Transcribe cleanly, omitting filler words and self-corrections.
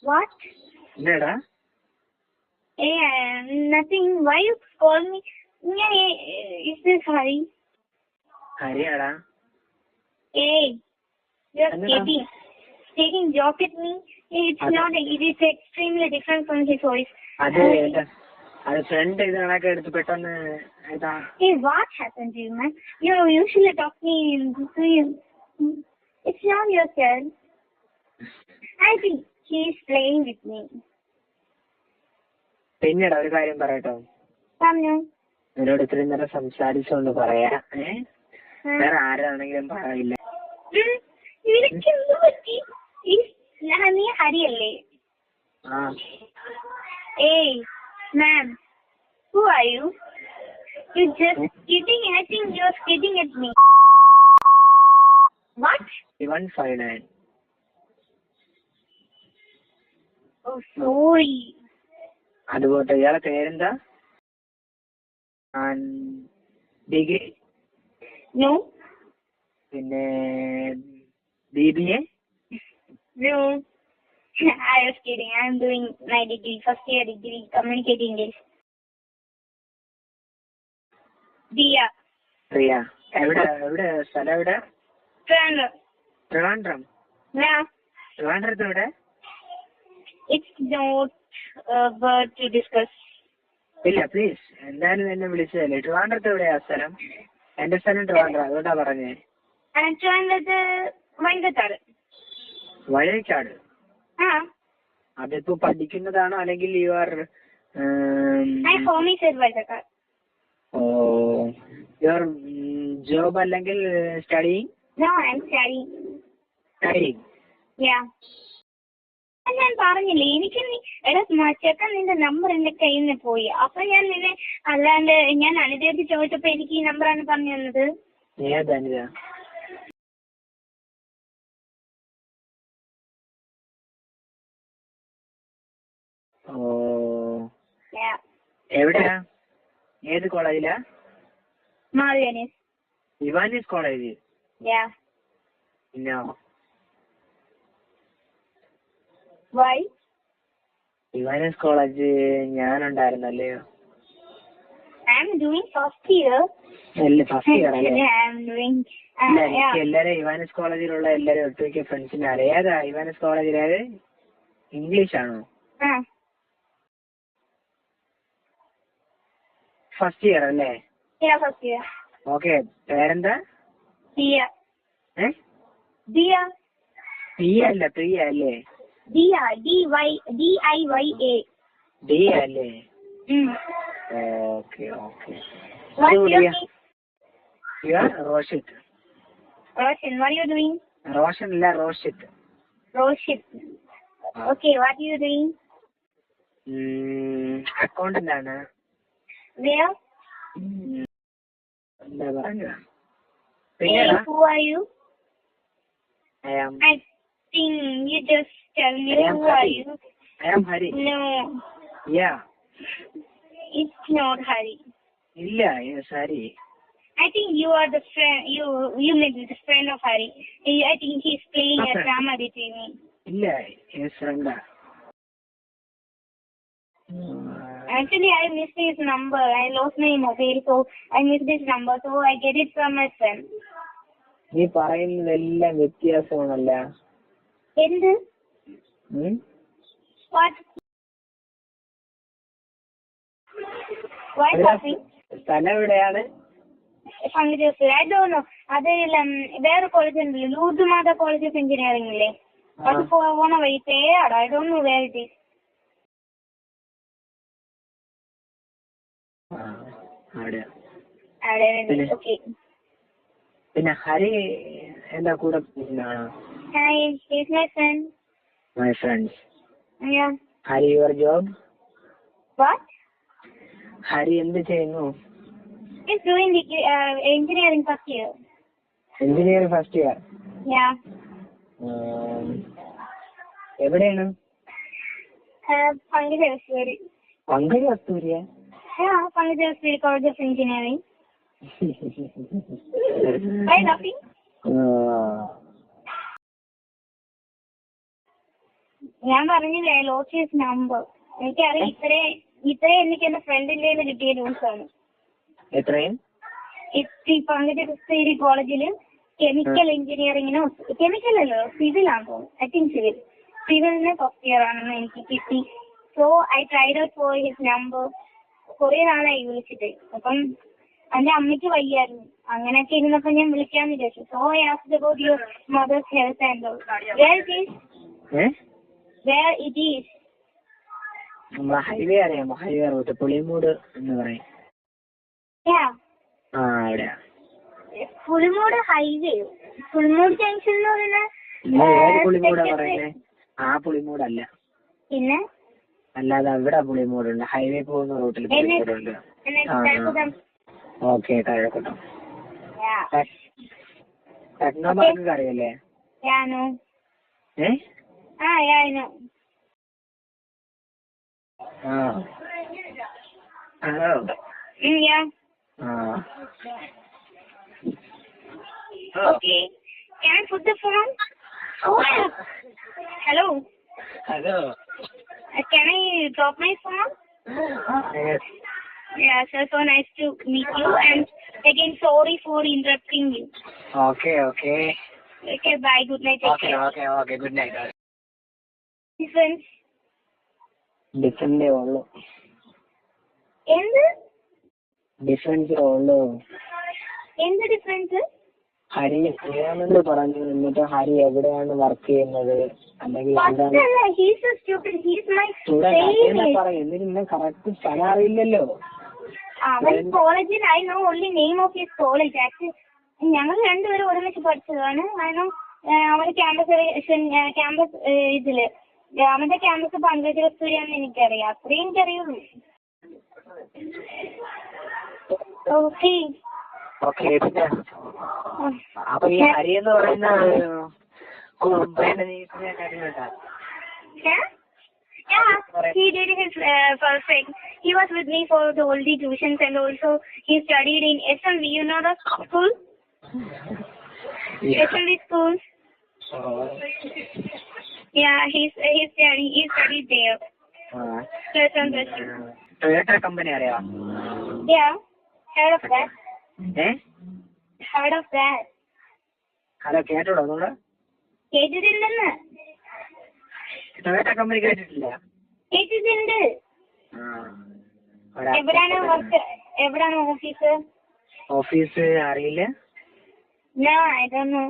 What? എന്താടാ? Nothing. Why you call me? Is this Hari? ഹരിയാടാ. Hey, you're kidding. Taking joke at me? It's not. It is extremely different from his voice. അത് front ഇത് കണക്കെ എടുത്ത് പെട്ടെന്ന് ഇതാ. Hey, what happened to you, man? You usually talk me to you. It's not your turn. I think he's playing with me. പിന്നീട് ഒരു കാര്യം പറയട്ടോ. പറഞ്ഞോ. എന്നോട് ഇത്രയും നേരം സംസാരിച്ചോണ്ട് പറയാ. വേറെ ആരാണെങ്കിലും പറയില്ല. നിനക്കെന്ത് പറ്റി? നീ ഹരിയല്ലേ? Hey, ma'am, who are you? You just kidding. I think you're kidding at me. What? 159. Oh, sorry. അതുപോട്ടെ. ഇയാളെ പേരെന്താ? ഡിഗ്രി? No. പിന്നെ BBA? No. I was kidding. I'm doing my degree, first year degree, communicating English. Diya. പ്രിയ. എവിടെ സ്ഥലം എവിടെ? Trivandrum. Yeah. Trivandrum എവിടെ? It's not worth to discuss. ഇല്ല, please. എന്തായാലും എന്നെ വിളിച്ചതല്ലേ. ട്രിവാൻഡ്രത്ത് എവിടെയാ സ്ഥലം? എന്റെ സ്ഥലം ട്രിവാൻഡ്രം, അതുകൊണ്ടാ പറഞ്ഞേ. വൈകത്താട്. വഴക്കാട്? അതിപ്പോ പഠിക്കുന്നതാണോ അല്ലെങ്കിൽ യു ആർ യുവർ ജോബ് അല്ലെങ്കിൽ സ്റ്റഡിയിങ്? ഞാൻ പറഞ്ഞില്ലേ, എനിക്ക് ചെക്കൻ നിന്റെ നമ്പർ എന്റെ കയ്യിൽ നിന്ന് പോയി. അപ്പൊ ഞാൻ നിന്നെ അല്ലാണ്ട് ഞാൻ അനിതയോട് ചോദിച്ചപ്പോ എനിക്ക് ഈ നമ്പറാണ് പറഞ്ഞു തന്നത്. ഏതനിത? എവിടെയാ? ഏത് കോളേജിലാ? Ivanios college? No. Why? Ivanios college ഞാനുണ്ടായിരുന്നല്ലയോ? I'm doing first year. അല്ല, ഫസ്റ്റ് ഇയർ അല്ലേ? I'm doing. എനിക്ക് എല്ലാരും ഇവാനിസ് കോളേജിലുള്ള എല്ലാരും ഒട്ടുമിക്ക ഫ്രണ്ട്സിനെ അറിയാം. ഏതാ ഇവാനിസ് കോളേജിലേത്? ഇംഗ്ലീഷ് ആണോ? ഫസ്റ്റ് ഇയർ അല്ലേ? First year. ഓക്കെ. പേരെന്താ? ദിയ. ദിയ. പ്രിയ അല്ല, പ്രിയ അല്ലേ? ദിയ. DIYA. ദിയ അല്ലേ? Okay. Roshith. Roshan, what are you doing? Roshan അല്ല, Roshith. Okay, what are you doing? Accountant ആണ്. Where? എന്താ പറഞ്ഞ? Who are you? I think you just tell me who are you. I am Hari. No. Yeah. It's not Hari. Illa, yes, Hari. I think you are the friend. You may be the friend of Hari. I think he's playing a drama between me. Illa, yes, friend. Actually, I missed his number. I lost my mobile, so I missed his number. So I get it from my friend. നീ പറയുന്നതെല്ലാം വ്യത്യാസമാണല്ല. എന്ത്? What? Why laughing? സ്ഥലം എവിടെയാണ്? I don't know. അത് വേറെ college ഉണ്ടല്ലോ, Lourdes Matha college of engineering ഇല്ലേ? അത് പോണ വഴി പേരാടോ. I don't know where it is. Okay. പിന്നെ ഹരി എന്താ കൂടെ പോകുന്നതാണോ? Hi, he's my friend. My friends. Yeah. Hari, your job? What? Hari എന്ത് ചെയ്യുന്നു? He's doing engineering first year. Engineering first year? Yeah. എവിടെയാണ്? Pankajakasthuri. പങ്കജകസ്തൂരിയാ? Yeah, Pangajasthuri College of Engineering. Why laughing? ഞാൻ പറഞ്ഞില്ലേ lost his number. എനിക്കറിയാം ഇത്രയും എനിക്ക് എന്റെ ഫ്രണ്ടിന്റെ കിട്ടിയ ന്യൂസ് ആണ്. എത്രയും പങ്കജകസ്തൂരി കോളേജില് കെമിക്കൽ എഞ്ചിനീയറിംഗിനോ കെമിക്കൽ അല്ലോ സിവിലാണെന്ന് തോന്നുന്നു. ഐ തിങ്ക് സിവിലിന് ഫസ്റ്റ് ഇയർ ആണെന്ന് എനിക്ക് കിട്ടി. So I tried out for his number. കുറെ നാളായി വിളിച്ചിട്ട്. അപ്പം എന്റെ അമ്മയ്ക്ക് വയ്യായിരുന്നു. അങ്ങനെയൊക്കെ ഇരുന്നപ്പോ ഞാൻ വിളിക്കാന്ന് വിചാരിച്ചു. So I asked about your mother's health and all. Where it is നമ്മളെ ഹൈവേ അറിയാമോ? ഹൈവേ റൂട്ട് പുളിമൂട് എന്ന് പറയും. ആ എവിടെയാ? പുളിമൂട് ഹൈവേ. പുളിമൂട് ജംഗ്ഷൻ എന്ന് ഏത് പുളിമൂടാ പറയുന്നേ? ആ പുളിമൂടല്ല. പിന്നെ അല്ലാതെ അവിടെ പുളിമൂടുണ്ട്. ഹൈവേ പോകുന്ന റൂട്ടിൽ പുളിമൂടുണ്ട്. ഓക്കെ താഴെക്കുട്ടം. ടെക്നോ പാർക്ക് അറിയല്ലേ? Hello. Okay. Can I put the phone? Hello. Hello. Can I drop my phone? Yes. Yeah, sir. So nice to meet you. And again, sorry for interrupting you. Okay. Okay. Bye. Good night. Okay. Good night. Difference. ഡിഫറൻസേ ഉള്ളൂ. എന്ത് ഡിഫറൻസേ ഉള്ളൂ? എന്ത് difference? Hari ചെയ്യാമെന്ന് പറഞ്ഞു. എന്നിട്ട് ഹരി എവിടെയാണ് work ചെയ്യുന്നത് അല്ലെങ്കിൽ പറയും. എന്നിട്ട് ഇന്നെ കറക്റ്റ് സ്ഥലം അറിയില്ലല്ലോ. അവൻ കോളേജിൽ I know only name of his college. Actually ഞങ്ങൾ രണ്ടുപേരും ഒരുമിച്ച് പഠിച്ചതാണ്. കാരണം അവന്റെ ക്യാമ്പസ് ഇതില് അവന്റെ ക്യാമ്പസ് പങ്കജകസ്തൂരിയാണെന്ന് എനിക്കറിയാം. അത്രയും എനിക്കറിയുള്ളൂ. ഓക്കെ. പിന്നെ അപ്പൊ ഈ ഹരി എന്ന് പറയുന്ന he did his perfect. He was with me for the all the tuitions and also he studied in SMV. You know the school? Yeah. SMV school. Yeah, he studied there. Toyota company അറിയോ? Yeah, heard of that. Heard of that. Hello, കേട്ടോളൂ. നമ്മള് കേട്ടിട്ടില്ലെന്ന്. Toyota company കേട്ടിട്ടില്ല? കേട്ടിട്ടുണ്ട്. എവിടാണ് office? Office അറിയില്ല. No, I don't know.